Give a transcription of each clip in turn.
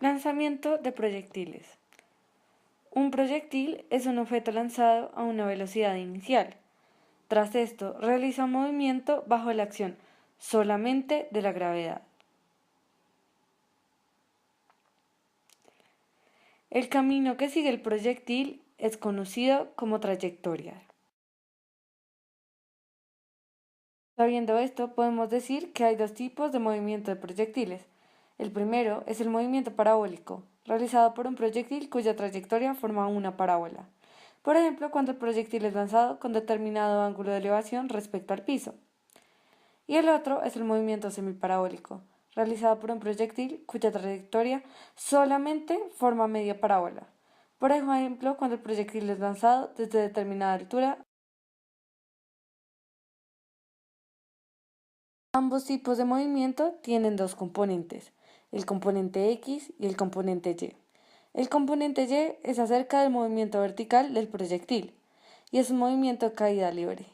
Lanzamiento de proyectiles. Un proyectil es un objeto lanzado a una velocidad inicial. Tras esto, realiza un movimiento bajo la acción solamente de la gravedad. El camino que sigue el proyectil es conocido como trayectoria. Sabiendo esto, podemos decir que hay dos tipos de movimiento de proyectiles. El primero es el movimiento parabólico, realizado por un proyectil cuya trayectoria forma una parábola. Por ejemplo, cuando el proyectil es lanzado con determinado ángulo de elevación respecto al piso. Y el otro es el movimiento semiparabólico, realizado por un proyectil cuya trayectoria solamente forma media parábola. Por ejemplo, cuando el proyectil es lanzado desde determinada altura. Ambos tipos de movimiento tienen dos componentes, el componente X y el componente Y. El componente Y es acerca del movimiento vertical del proyectil y es un movimiento de caída libre.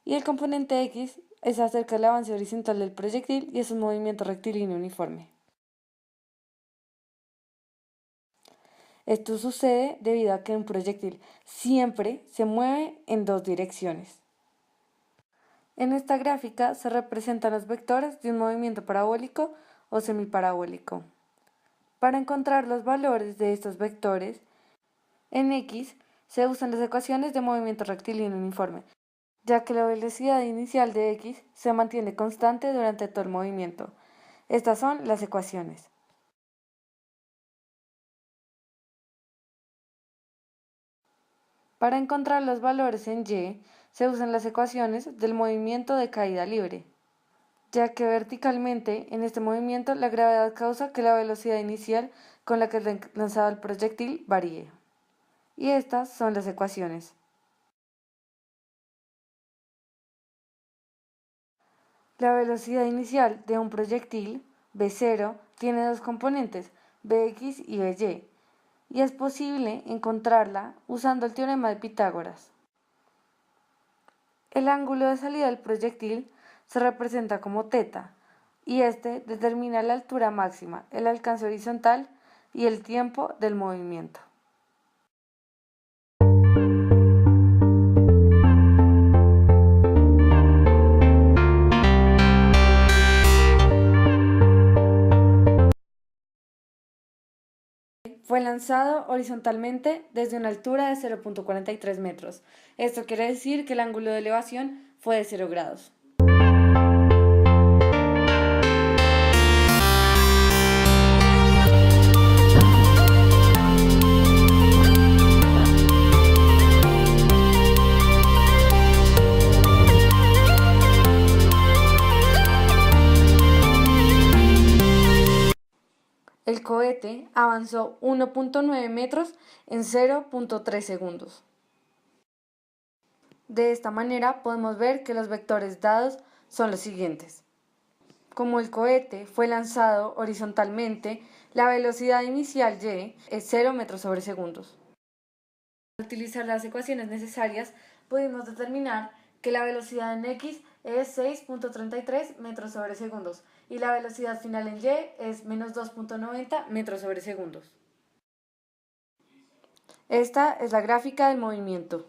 Y el componente X es acerca del avance horizontal del proyectil y es un movimiento rectilíneo uniforme. Esto sucede debido a que un proyectil siempre se mueve en dos direcciones. En esta gráfica se representan los vectores de un movimiento parabólico o semiparabólico. Para encontrar los valores de estos vectores, en X se usan las ecuaciones de movimiento rectilíneo uniforme, ya que la velocidad inicial de X se mantiene constante durante todo el movimiento. Estas son las ecuaciones. Para encontrar los valores en Y, se usan las ecuaciones del movimiento de caída libre, ya que verticalmente en este movimiento la gravedad causa que la velocidad inicial con la que es lanzado el proyectil varíe. Y estas son las ecuaciones. La velocidad inicial de un proyectil, v0, tiene dos componentes, vx y vy, y es posible encontrarla usando el teorema de Pitágoras. El ángulo de salida del proyectil se representa como θ, y este determina la altura máxima, el alcance horizontal y el tiempo del movimiento. Fue lanzado horizontalmente desde una altura de 0.43 metros. Esto quiere decir que el ángulo de elevación fue de 0 grados. El cohete avanzó 1.9 metros en 0.3 segundos. De esta manera podemos ver que los vectores dados son los siguientes. Como el cohete fue lanzado horizontalmente, la velocidad inicial y es 0 metros sobre segundos. Al utilizar las ecuaciones necesarias, pudimos determinar que la velocidad en X es 6.33 metros sobre segundos y la velocidad final en Y es menos 2.90 metros sobre segundos. Esta es la gráfica del movimiento.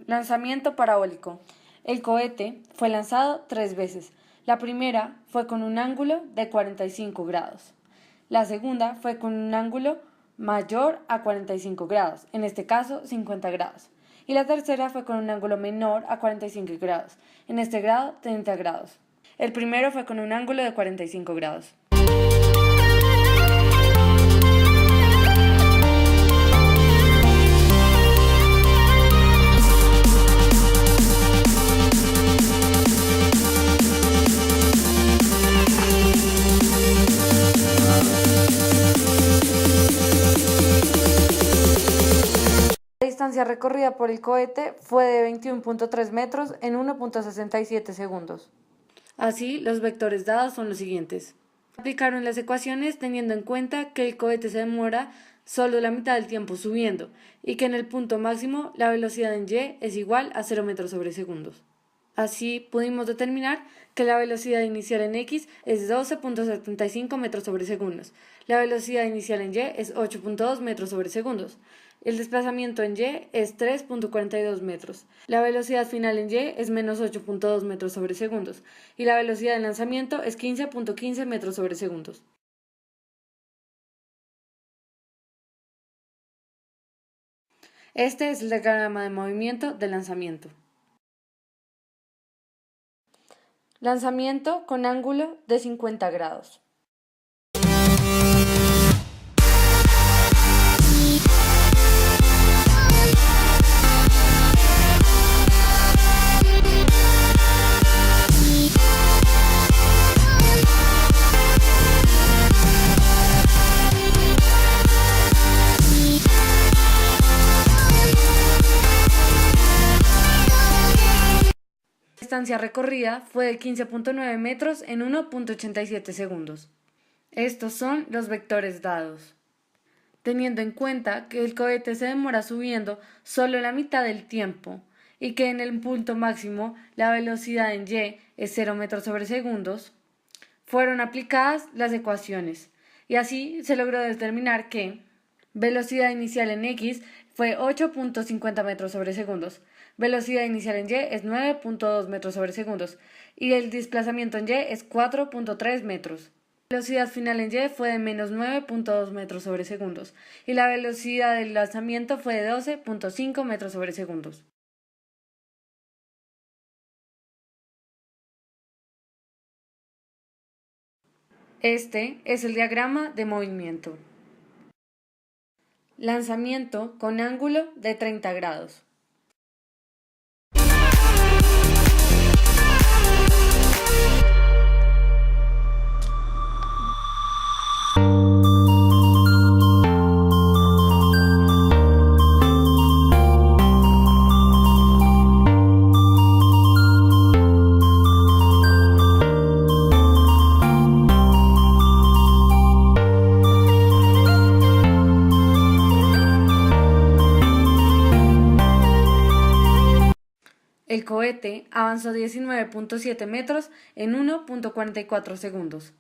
Lanzamiento parabólico. El cohete fue lanzado 3 veces. La primera fue con un ángulo de 45 grados. La segunda fue con un ángulo mayor a 45 grados, en este caso 50 grados. Y la tercera fue con un ángulo menor a 45 grados, en este grado 30 grados. El primero fue con un ángulo de 45 grados. La distancia recorrida por el cohete fue de 21.3 metros en 1.67 segundos. Así, los vectores dados son los siguientes. Aplicaron las ecuaciones teniendo en cuenta que el cohete se demora solo la mitad del tiempo subiendo y que en el punto máximo la velocidad en y es igual a 0 metros sobre segundos. Así pudimos determinar que la velocidad inicial en x es 12.75 metros sobre segundos, la velocidad inicial en y es 8.2 metros sobre segundos, el desplazamiento en y es 3.42 metros, la velocidad final en y es menos 8.2 metros sobre segundos y la velocidad de lanzamiento es 15.15 metros sobre segundos. Este es el diagrama de movimiento de lanzamiento. Lanzamiento con ángulo de 50 grados. La distancia recorrida fue de 15.9 metros en 1.87 segundos. Estos son los vectores dados. Teniendo en cuenta que el cohete se demora subiendo solo la mitad del tiempo y que en el punto máximo la velocidad en y es 0 metros sobre segundos, fueron aplicadas las ecuaciones y así se logró determinar que velocidad inicial en x fue 8.50 metros sobre segundos, velocidad inicial en y es 9.2 metros sobre segundos y el desplazamiento en y es 4.3 metros. La velocidad final en y fue de menos 9.2 metros sobre segundos y la velocidad del lanzamiento fue de 12.5 metros sobre segundos. Este es el diagrama de movimiento. Lanzamiento con ángulo de 30 grados. El cohete avanzó 19.7 metros en 1.44 segundos.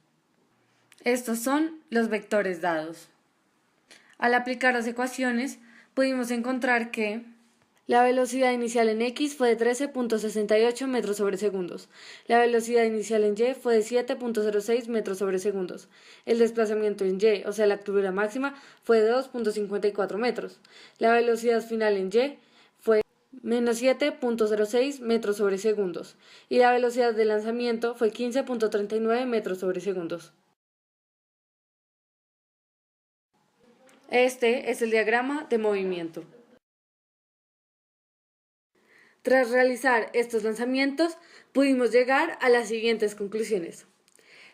Estos son los vectores dados. Al aplicar las ecuaciones, pudimos encontrar que la velocidad inicial en x fue de 13.68 metros sobre segundos. La velocidad inicial en y fue de 7.06 metros sobre segundos. El desplazamiento en y, o sea la altura máxima, fue de 2.54 metros. La velocidad final en y fue menos 7.06 metros sobre segundos y la velocidad de lanzamiento fue 15.39 metros sobre segundos. Este es el diagrama de movimiento. Tras realizar estos lanzamientos, pudimos llegar a las siguientes conclusiones.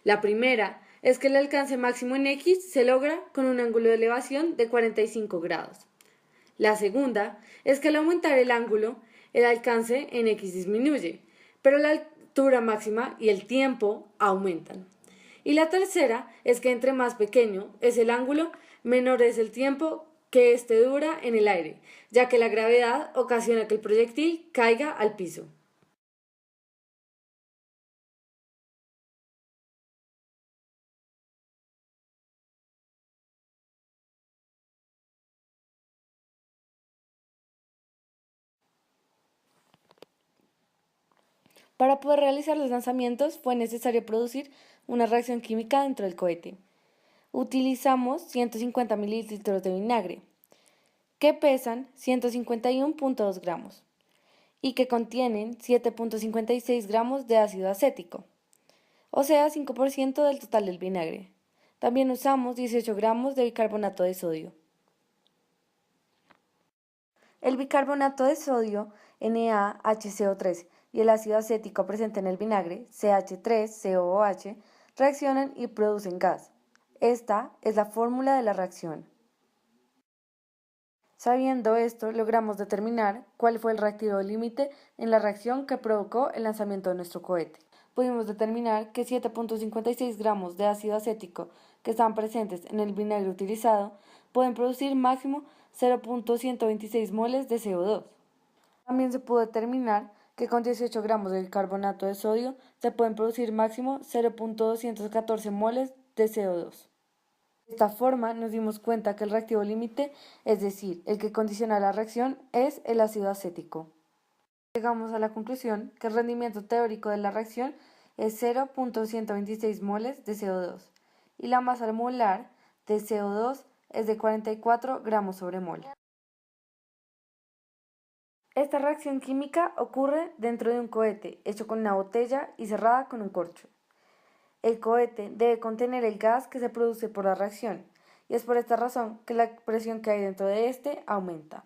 La primera es que el alcance máximo en X se logra con un ángulo de elevación de 45 grados. La segunda es que al aumentar el ángulo, el alcance en X disminuye, pero la altura máxima y el tiempo aumentan. Y la tercera es que entre más pequeño es el ángulo, menor es el tiempo que éste dura en el aire, ya que la gravedad ocasiona que el proyectil caiga al piso. Para poder realizar los lanzamientos fue necesario producir una reacción química dentro del cohete. Utilizamos 150 mililitros de vinagre, que pesan 151.2 gramos y que contienen 7.56 gramos de ácido acético, o sea 5% del total del vinagre. También usamos 18 gramos de bicarbonato de sodio. El bicarbonato de sodio, NaHCO3, y el ácido acético presente en el vinagre, CH3COOH, reaccionan y producen gas. Esta es la fórmula de la reacción. Sabiendo esto, logramos determinar cuál fue el reactivo límite en la reacción que provocó el lanzamiento de nuestro cohete. Pudimos determinar que 7.56 gramos de ácido acético que están presentes en el vinagre utilizado pueden producir máximo 0.126 moles de CO2. También se pudo determinar que con 18 gramos de carbonato de sodio se pueden producir máximo 0,214 moles de CO2. De esta forma nos dimos cuenta que el reactivo límite, es decir, el que condiciona la reacción, es el ácido acético. Llegamos a la conclusión que el rendimiento teórico de la reacción es 0,126 moles de CO2 y la masa molar de CO2 es de 44 gramos sobre mol. Esta reacción química ocurre dentro de un cohete hecho con una botella y cerrada con un corcho. El cohete debe contener el gas que se produce por la reacción, y es por esta razón que la presión que hay dentro de este aumenta.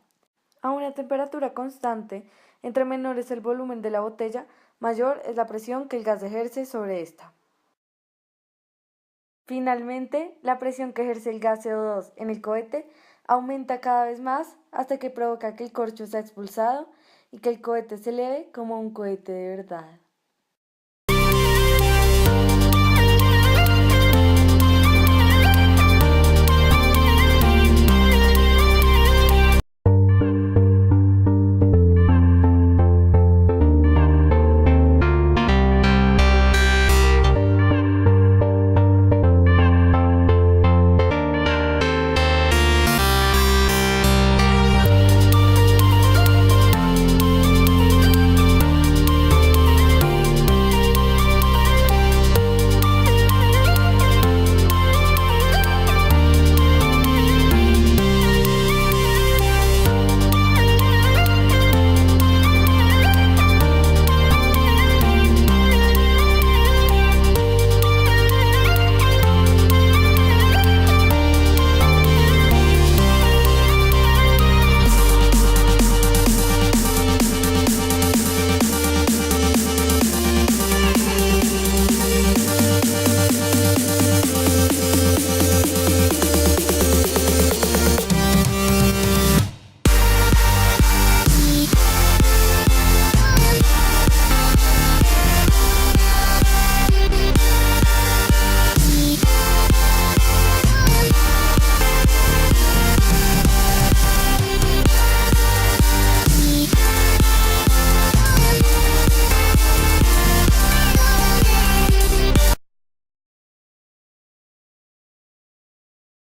A una temperatura constante, entre menor es el volumen de la botella, mayor es la presión que el gas ejerce sobre esta. Finalmente, la presión que ejerce el gas CO2 en el cohete aumenta cada vez más hasta que provoca que el corcho sea expulsado y que el cohete se eleve como un cohete de verdad.